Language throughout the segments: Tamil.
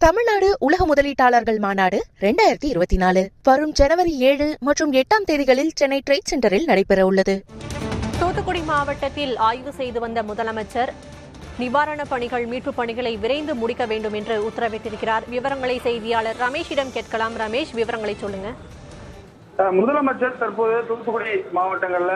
தமிழ்நாடு உலக முதலீட்டாளர்கள் மாநாடு 2024 வரும் ஜனவரி 7 மற்றும் 8 தேதிகளில் சென்னை ட்ரேட் சென்டரில் நடைபெற உள்ளது. தூத்துக்குடி மாவட்டத்தில் ஆய்வு செய்து வந்த முதலமைச்சர் நிவாரணப் பணிகள், மீட்புப் பணிகளை விரைந்து முடிக்க வேண்டும் என்று உத்தரவிட்டிருக்கிறார். விவரங்களை செய்தியாளர் ரமேஷிடம் கேட்கலாம். ரமேஷ், விவரங்களை சொல்லுங்க. முதலமைச்சர் தற்போது தூத்துக்குடி மாவட்டங்கள்ல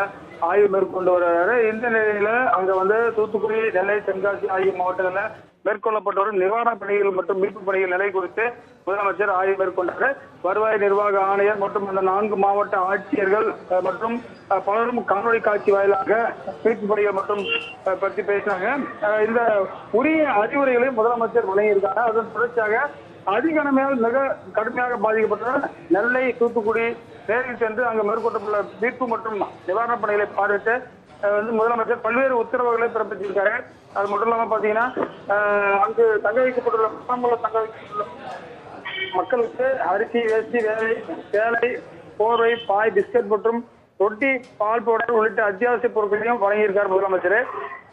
ஆய்வு மேற்கொண்டு வருகிறாரு. இந்த நிலையில அங்க தூத்துக்குடி, நெல்லை, தென்காசி ஆகிய மாவட்டங்கள்ல மேற்கொள்ளப்பட்டு வரும் நிவாரணப் பணிகள் மற்றும் மீட்பு பணிகள் நிலை குறித்து முதலமைச்சர் ஆய்வு மேற்கொண்டார். வருவாய் நிர்வாக ஆணையர் மற்றும் அந்த 4 மாவட்ட ஆட்சியர்கள் மற்றும் பலரும் காணொலி காட்சி வாயிலாக மீட்பு பணிகள் மற்றும் பற்றி பேசினாங்க. இந்த உரிய அறிவுரைகளை முதலமைச்சர் வழங்கியிருக்காங்க. அதன் தொடர்ச்சியாக அதிகனமையால் மிக கடுமையாக பாதிக்கப்பட்ட நெல்லை, தூத்துக்குடி நேரில் சென்று அங்கு மேற்கொள்ளப்பட்டுள்ள மீட்பு மற்றும் நிவாரணப் பணிகளை பார்வையிட்டு முதலமைச்சர் பல்வேறு உத்தரவுகளை பிறப்பித்திருக்காரு. அது மட்டும் இல்லாம பாத்தீங்கன்னா அங்கு தங்க வைக்கப்பட்டுள்ள தங்க வைக்கப்பட்டுள்ள மக்களுக்கு அரிசி, வேஷ்டி, வேலை, போர்வை, பாய், பிஸ்கட் மற்றும் ரொட்டி, பால் பவுடர் உள்ளிட்ட அத்தியாவசிய பொருட்களையும் வழங்கியிருக்கார் முதலமைச்சர்.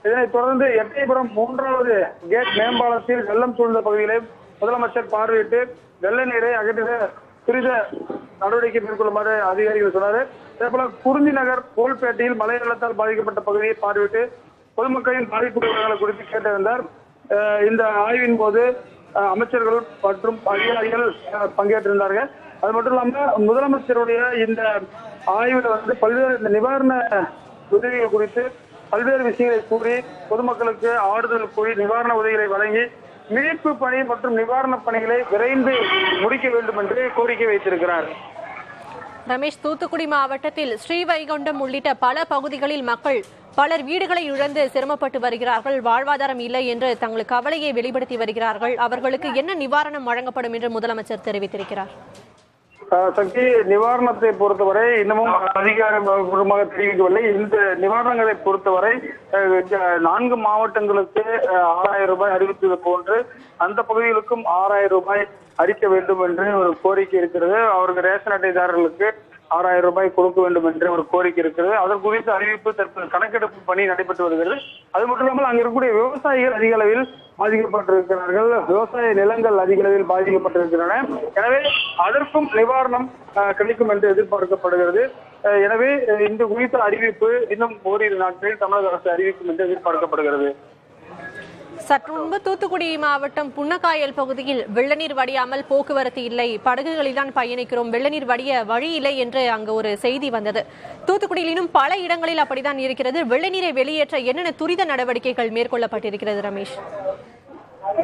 இதனைத் தொடர்ந்து எட்டயபுரம் 3வது கேட் மேம்பாலத்தில் வெள்ளம் சூழ்ந்த பகுதிகளை முதலமைச்சர் பார்வையிட்டு வெள்ள நீரை அகற்றிட துரித நடவடிக்கை மேற்கொள்ளுமாறு அதிகாரிகள் சொன்னார். அதேபோல குறிஞ்சி நகர் கோல்பேட்டையில் மழை வெள்ளத்தால் பாதிக்கப்பட்ட பகுதியை பார்வையிட்டு பொதுமக்களின் பாதிப்பு விவரங்களை குறித்து கேட்டறிந்தார். இந்த ஆய்வின் போது அமைச்சர்கள் மற்றும் அதிகாரிகள் பங்கேற்றிருந்தார்கள். அது மட்டும் இல்லாம முதலமைச்சருடைய இந்த ஆய்வுல பல்வேறு நிவாரண உதவிகள் குறித்து பல்வேறு விஷயங்களை கூறி பொதுமக்களுக்கு ஆறுதல் கூறி நிவாரண உதவிகளை வழங்கி மீட்பு பணி மற்றும் நிவாரணப் பணிகளை விரைந்து முடிக்க வேண்டும் என்று கோரிக்கை வைத்திருக்கிறார். ரமேஷ், தூத்துக்குடி மாவட்டத்தில் ஸ்ரீவைகுண்டம் உள்ளிட்ட பல பகுதிகளில் மக்கள் பலர் வீடுகளை இழந்து சிரமப்பட்டு வருகிறார்கள். வாழ்வாதாரம் இல்லை என்று தங்கள் கவலையை வெளிப்படுத்தி வருகிறார்கள். அவர்களுக்கு என்ன நிவாரணம் வழங்கப்படும் என்று முதலமைச்சர் தெரிவித்திருக்கிறார்? சக்தி, நிவாரணத்தை பொறுத்தவரை இன்னமும் அதிகாரப்பூர்வமாக தெரிவிக்கவில்லை. இந்த நிவாரணங்களை பொறுத்தவரை 4 மாவட்டங்களுக்கு 6000 ரூபாய் அறிவித்தது போன்று அந்த பகுதிகளுக்கும் 6000 ரூபாய் அளிக்க வேண்டும் என்று ஒரு கோரிக்கை இருக்கிறது. அவருக்கு ரேஷன் அட்டைதாரர்களுக்கு 6000 ரூபாய் கொடுக்க வேண்டும் என்று ஒரு கோரிக்கை இருக்கிறது. அதற்கு குறித்த அறிவிப்பு தற்போது கணக்கெடுப்பு பணி நடைபெற்று வருகிறது. அது மட்டும் இல்லாமல் அங்கு இருக்கக்கூடிய விவசாயிகள் அதிக அளவில் பாதிக்கப்பட்டிருக்கிறார்கள். விவசாய நிலங்கள் அதிக அளவில் பாதிக்கப்பட்டிருக்கின்றன. எனவே அதற்கும் நிவாரணம் கிடைக்கும் என்று எதிர்பார்க்கப்படுகிறது. எனவே இந்த குறித்த அறிவிப்பு இன்னும் ஓரிரு நாட்களில் தமிழக அரசு அறிவிக்கும் என்று எதிர்பார்க்கப்படுகிறது. சற்று முன்பு தூத்துக்குடி மாவட்டம் புன்னக்காயல் பகுதியில் வெள்ளநீர் வடியாமல் போக்குவரத்து இல்லை, படகுகளில் தான் பயணிக்கிறோம், வெள்ளநீர் வடிய வழி இல்லை என்று அங்கு ஒரு செய்தி வந்தது. தூத்துக்குடியில் இன்னும் பல இடங்களில் அப்படித்தான் இருக்கிறது. வெள்ளநீரை வெளியேற்ற என்னென்ன துரித நடவடிக்கைகள் மேற்கொள்ளப்பட்டிருக்கிறது ரமேஷ்?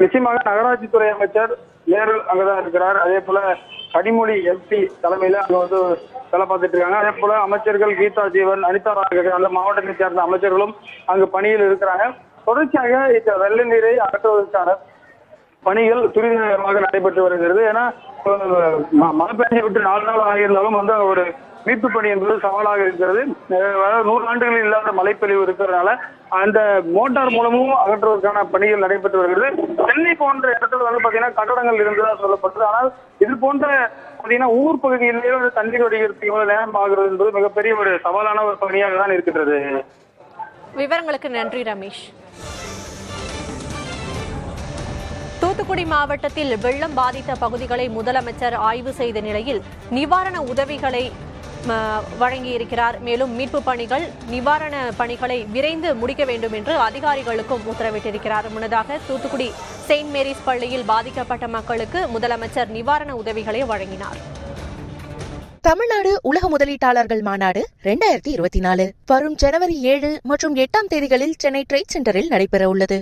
நிச்சயமாக நகராட்சித்துறை அமைச்சர் நேரு அங்கதான் இருக்கிறார். அதே போல கனிமொழி எம்பி தலைமையில அங்க வேலை பார்த்துட்டு இருக்காங்க. அதே போல அமைச்சர்கள் கீதா ஜீவன், அனிதா ராஜ் அந்த மாவட்டத்தை சேர்ந்த அமைச்சர்களும் அங்கு பணியில் இருக்கிறாங்க. தொடர்ச்சியாக இந்த வெள்ள நீரை அகற்றுவதற்கான பணிகள் துரிதமாக நடைபெற்று வருகிறது. ஏன்னா மழை பெஞ்சு விட்டு 4 நாள் ஆகியிருந்தாலும் ஒரு மீட்பு பணி என்பது சவாலாக இருக்கிறது. 100 ஆண்டுகளில் இல்லாத மழைப்பொழிவு இருக்கிறதுனால அந்த மோட்டார் மூலமும் அகற்றுவதற்கான பணிகள் நடைபெற்று வருகிறது. சென்னை போன்ற இடத்துல பாத்தீங்கன்னா கட்டடங்கள் இருந்ததா சொல்லப்பட்டது. ஆனால் இது போன்ற பாத்தீங்கன்னா ஊர் பகுதியிலேயே தண்ணீர் வடிகிறதுக்கு எவ்வளவு நேரம் ஆகிறது என்பது மிகப்பெரிய ஒரு சவாலான ஒரு பணியாக தான் இருக்கின்றது. விவரங்களுக்கு நன்றி ரமேஷ். தூத்துக்குடி மாவட்டத்தில் வெள்ளம் பாதித்த பகுதிகளை முதலமைச்சர் ஆய்வு செய்த நிலையில் நிவாரண உதவிகளை வழங்கியிருக்கிறார். மேலும் மீட்பு பணிகள், நிவாரண பணிகளை விரைந்து முடிக்க வேண்டும் என்று அதிகாரிகளுக்கும் உத்தரவிட்டிருக்கிறார். முன்னதாக தூத்துக்குடி செயின்ட் மேரிஸ் பள்ளியில் பாதிக்கப்பட்ட மக்களுக்கு முதலமைச்சர் நிவாரண உதவிகளை வழங்கினார். தமிழ்நாடு உலக முதலீட்டாளர்கள் மாநாடு 2024 வரும் ஜனவரி 7 மற்றும் 8 தேதிகளில் சென்னை ட்ரேட் சென்டரில் நடைபெற உள்ளது.